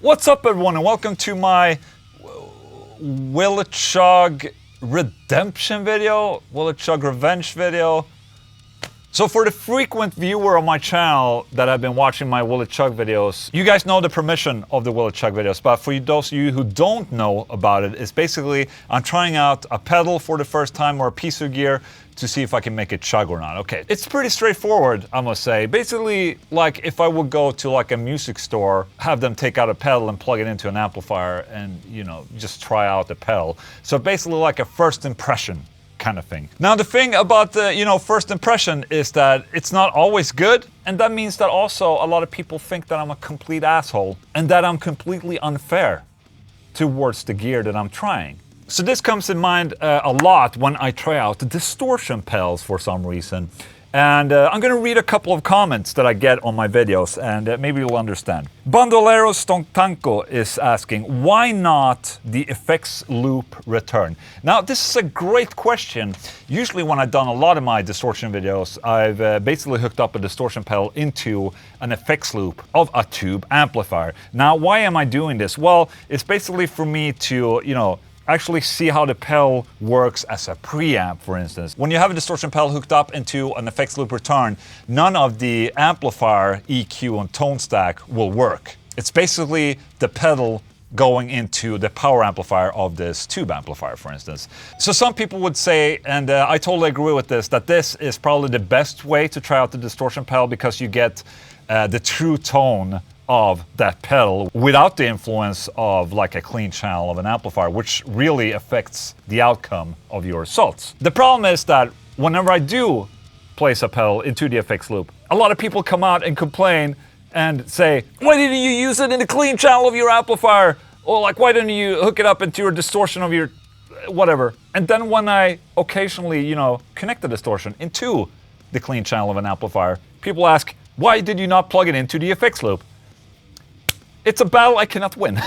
What's up everyone and welcome to my Will It Chug redemption video, Will It Chug revenge video. So for the frequent viewer of my channel that have been watching my Will It Chug videos, you guys know the permission of the Will It Chug videos, but for those of you who don't know about it, it's basically I'm trying out a pedal for the first time or a piece of gear to see if I can make it chug or not. Okay, it's pretty straightforward, I must say. Basically, like if I would go to like a music store, have them take out a pedal and plug it into an amplifier and, you know, just try out the pedal. So basically like a first impression kind of thing. Now the thing about the, first impression is that it's not always good, and that means that also a lot of people think that I'm a complete asshole and that I'm completely unfair towards the gear that I'm trying. So this comes in mind a lot when I try out the distortion pedals for some reason. And I'm gonna read a couple of comments that I get on my videos and maybe you'll understand. Bandolero Stontanko is asking, why not the effects loop return? Now this is a great question. Usually when I've done a lot of my distortion videos, I've basically hooked up a distortion pedal into an effects loop of a tube amplifier. Now why am I doing this? Well, it's basically for me to, actually see how the pedal works as a preamp, for instance. When you have a distortion pedal hooked up into an effects loop return, none of the amplifier, EQ and tone stack will work. It's basically the pedal going into the power amplifier of this tube amplifier, for instance. So some people would say, and I totally agree with this, that this is probably the best way to try out the distortion pedal because you get the true tone of that pedal without the influence of like a clean channel of an amplifier, which really affects the outcome of your results. The problem is that whenever I do place a pedal into the effects loop, a lot of people come out and complain and say, why didn't you use it in the clean channel of your amplifier? Or like, why didn't you hook it up into your distortion of your whatever? And then when I occasionally, connect the distortion into the clean channel of an amplifier, people ask, why did you not plug it into the effects loop? It's a battle I cannot win.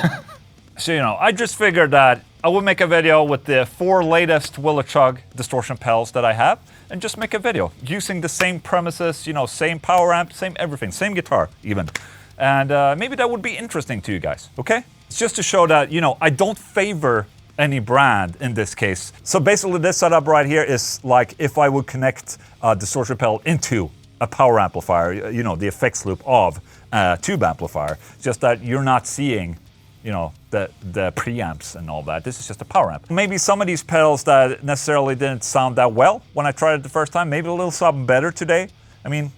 So, I just figured that I would make a video with the 4 latest Will It Chug distortion pedals that I have and just make a video using the same premises, same power amp, same everything, same guitar even. And maybe that would be interesting to you guys, okay? It's just to show that, I don't favor any brand in this case. So basically this setup right here is like if I would connect a distortion pedal into a power amplifier, the effects loop of a tube amplifier. Just that you're not seeing, the preamps and all that. This is just a power amp. Maybe some of these pedals that necessarily didn't sound that well when I tried it the first time, maybe a little something better today. I mean,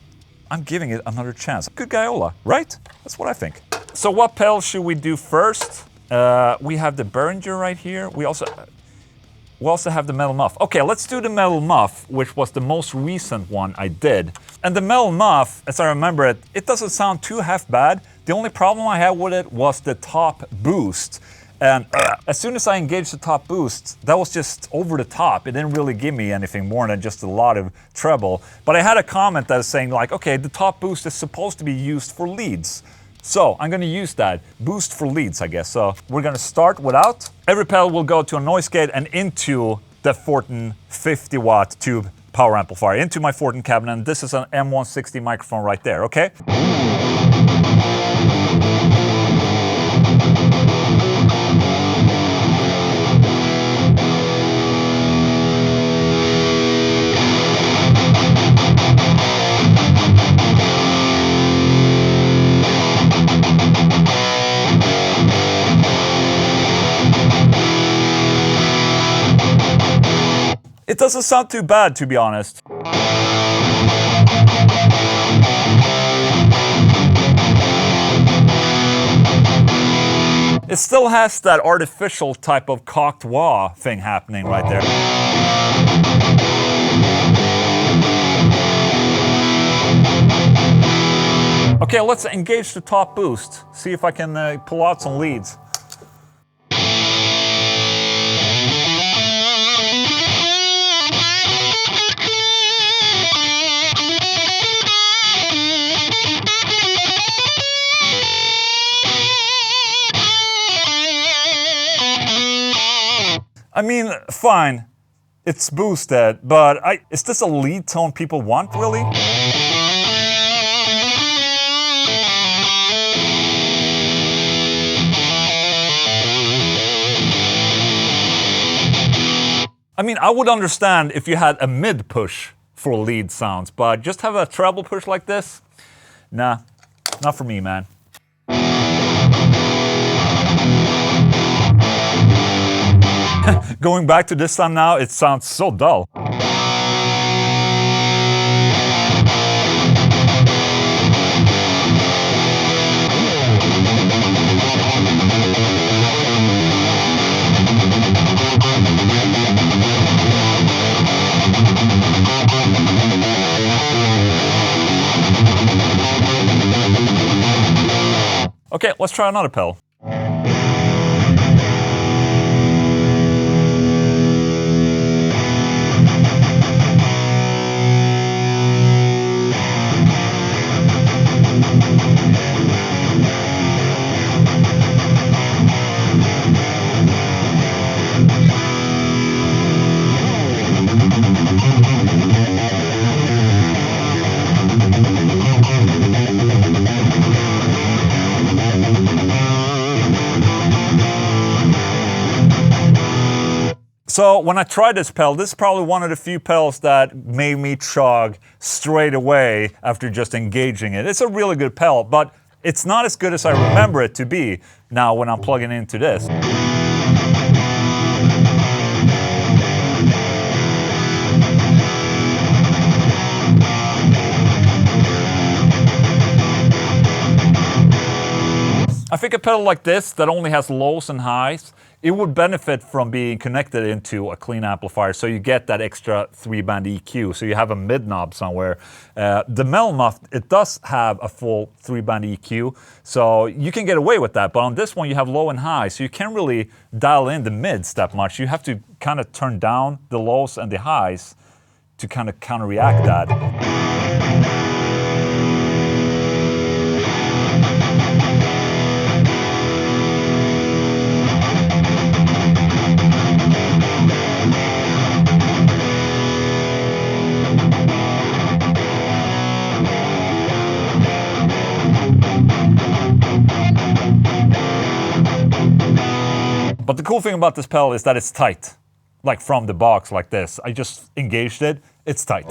I'm giving it another chance. Good Gaiola, right? That's what I think. So what pedal should we do first? We have the Behringer right here. We also have the metal Muff. Okay, let's do the metal Muff, which was the most recent one I did. And the metal Muff, as I remember it, it doesn't sound too half bad. The only problem I had with it was the top boost. And as soon as I engaged the top boost, that was just over the top. It didn't really give me anything more than just a lot of treble. But I had a comment that was saying like, okay, the top boost is supposed to be used for leads. So I'm gonna use that boost for leads, I guess. So we're gonna start without. Every pedal will go to a noise gate and into the Fortin 50 watt tube power amplifier, into my Fortin cabinet. And this is an M160 microphone right there, okay? It doesn't sound too bad, to be honest. It still has that artificial type of cocked wah thing happening right there. Okay, let's engage the top boost. See if I can pull out some leads. I mean, fine, it's boosted, but is this a lead tone people want, really? I mean, I would understand if you had a mid push for lead sounds, but just have a treble push like this? Nah, not for me, man. Going back to this sound now, it sounds so dull. Okay, let's try another pedal. So when I tried this pedal, this is probably one of the few pedals that made me chug straight away after just engaging it. It's a really good pedal, but it's not as good as I remember it to be now when I'm plugging into this. I think a pedal like this that only has lows and highs, it would benefit from being connected into a clean amplifier, so you get that extra 3-band EQ, so you have a mid knob somewhere. The Muff, it does have a full 3-band EQ, so you can get away with that, but on this one you have low and high, so you can't really dial in the mids that much. You have to kind of turn down the lows and the highs to kind of counteract that. But the cool thing about this pedal is that it's tight. Like from the box like this. I just engaged it, it's tight.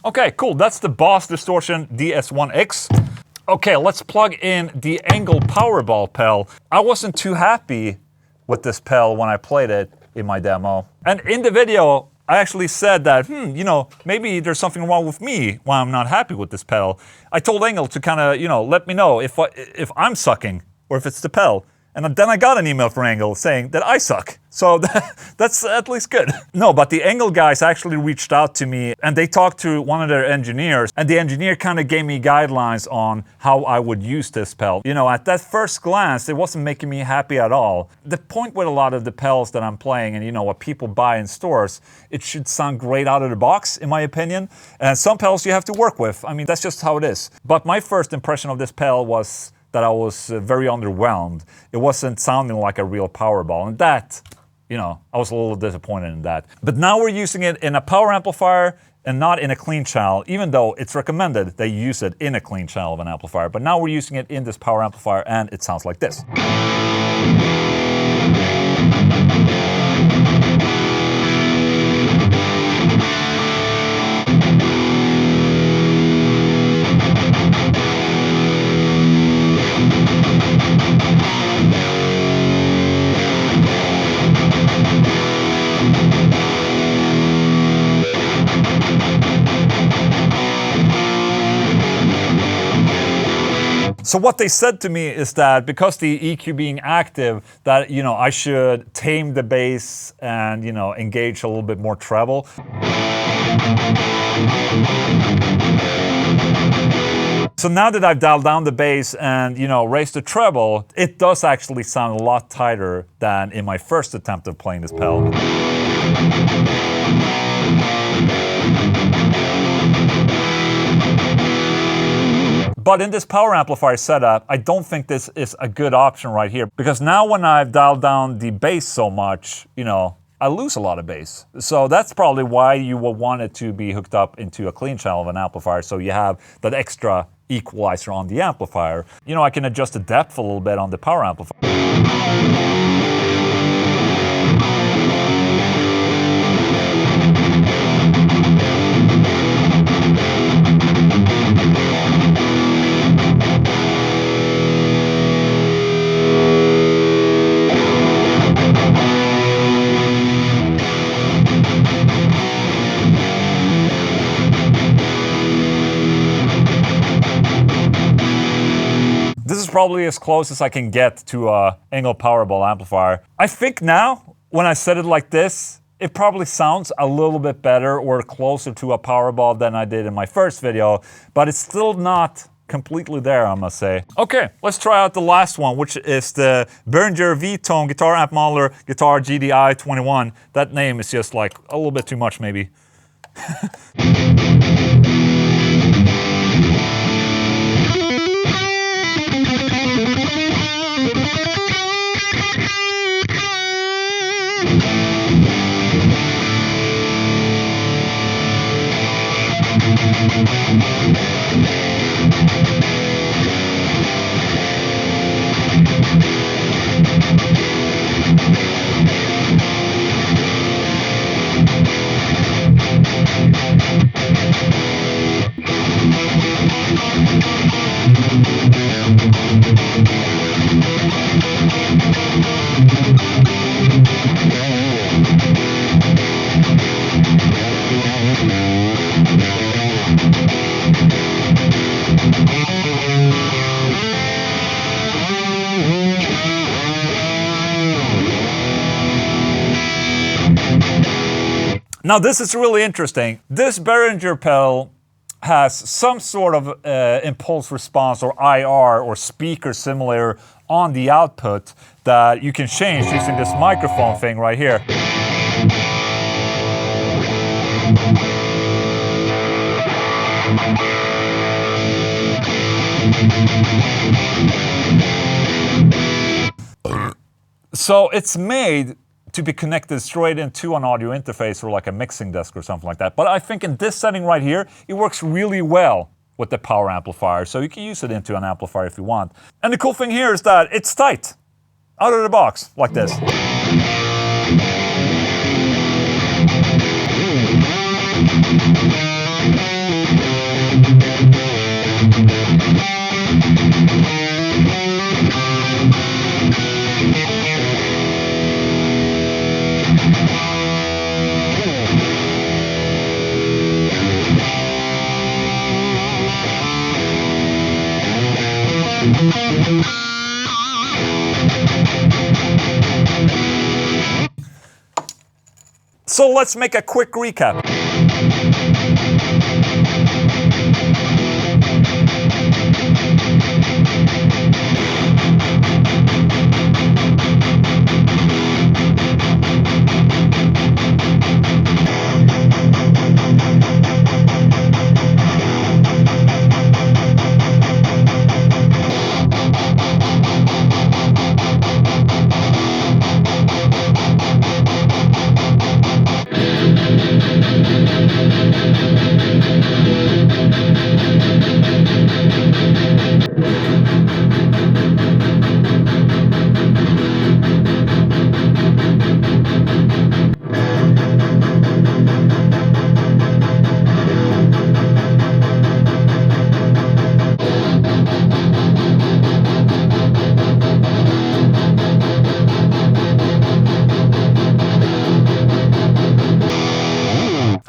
Okay, cool, that's the Boss Distortion DS1X. Okay, let's plug in the Engl Powerball pedal. I wasn't too happy with this pedal when I played it in my demo. And in the video, I actually said that, you know, maybe there's something wrong with me why I'm not happy with this pedal. I told Engl to kind of, you know, let me know if I'm sucking or if it's the pedal. And then I got an email from Engl saying that I suck. So that's at least good. No, but the Engl guys actually reached out to me and they talked to one of their engineers. And the engineer kind of gave me guidelines on how I would use this pedal. You know, at that first glance, it wasn't making me happy at all. The point with a lot of the pedals that I'm playing and, you know, what people buy in stores, it should sound great out of the box, in my opinion. And some pedals you have to work with. I mean, that's just how it is. But my first impression of this pedal was that I was very underwhelmed. It wasn't sounding like a real Powerball, and that, you know, I was a little disappointed in that. But now we're using it in a power amplifier and not in a clean channel, even though it's recommended that you use it in a clean channel of an amplifier. But now we're using it in this power amplifier and it sounds like this. So what they said to me is that because the EQ being active, that, you know, I should tame the bass and, you know, engage a little bit more treble. So now that I've dialed down the bass and, you know, raised the treble, it does actually sound a lot tighter than in my first attempt of playing this pedal. But in this power amplifier setup, I don't think this is a good option right here. Because now when I've dialed down the bass so much, you know, I lose a lot of bass. So that's probably why you will want it to be hooked up into a clean channel of an amplifier, so you have that extra equalizer on the amplifier. You know, I can adjust the depth a little bit on the power amplifier. This is probably as close as I can get to a Engl Powerball amplifier. I think now, when I set it like this, it probably sounds a little bit better or closer to a Powerball than I did in my first video, but it's still not completely there, I must say. Okay, let's try out the last one, which is the Behringer V-Tone Guitar Amp Modeler Guitar GDI 21. That name is just like a little bit too much, maybe. Now this is really interesting. This Behringer pedal has some sort of impulse response or IR or speaker simulator on the output that you can change using this microphone thing right here. So it's made to be connected straight into an audio interface or like a mixing desk or something like that. But I think in this setting right here, it works really well with the power amplifier. So you can use it into an amplifier if you want. And the cool thing here is that it's tight out of the box like this. So let's make a quick recap.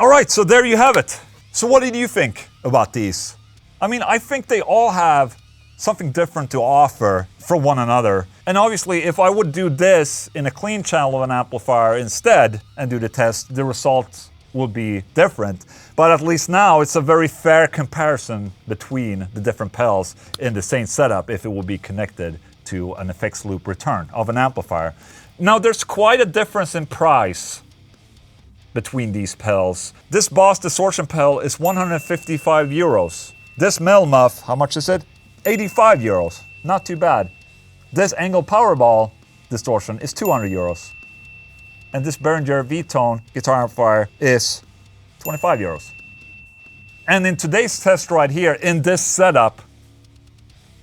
Alright, so there you have it. So what did you think about these? I mean, I think they all have something different to offer from one another. And obviously, if I would do this in a clean channel of an amplifier instead and do the test, the results would be different. But at least now it's a very fair comparison between the different pedals in the same setup if it would be connected to an effects loop return of an amplifier. Now there's quite a difference in price between these pedals. This Boss Distortion pedal is 155 euros. This Mel Muff, how much is it? 85 euros. Not too bad. This Engl Powerball Distortion is 200 euros. And this Behringer V-Tone guitar amplifier is 25 euros. And in today's test right here, in this setup,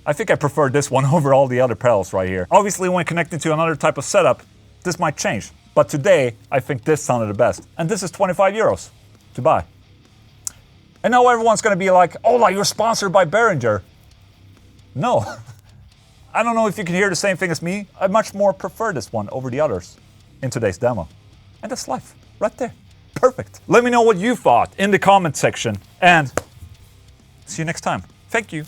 I think I prefer this one over all the other pedals right here. Obviously, when connecting to another type of setup, this might change. But today, I think this sounded the best. And this is 25 euros to buy. And now everyone's gonna be like, Ola, you're sponsored by Behringer. No. I don't know if you can hear the same thing as me. I much more prefer this one over the others in today's demo. And that's life, right there. Perfect. Let me know what you thought in the comment section, and see you next time. Thank you.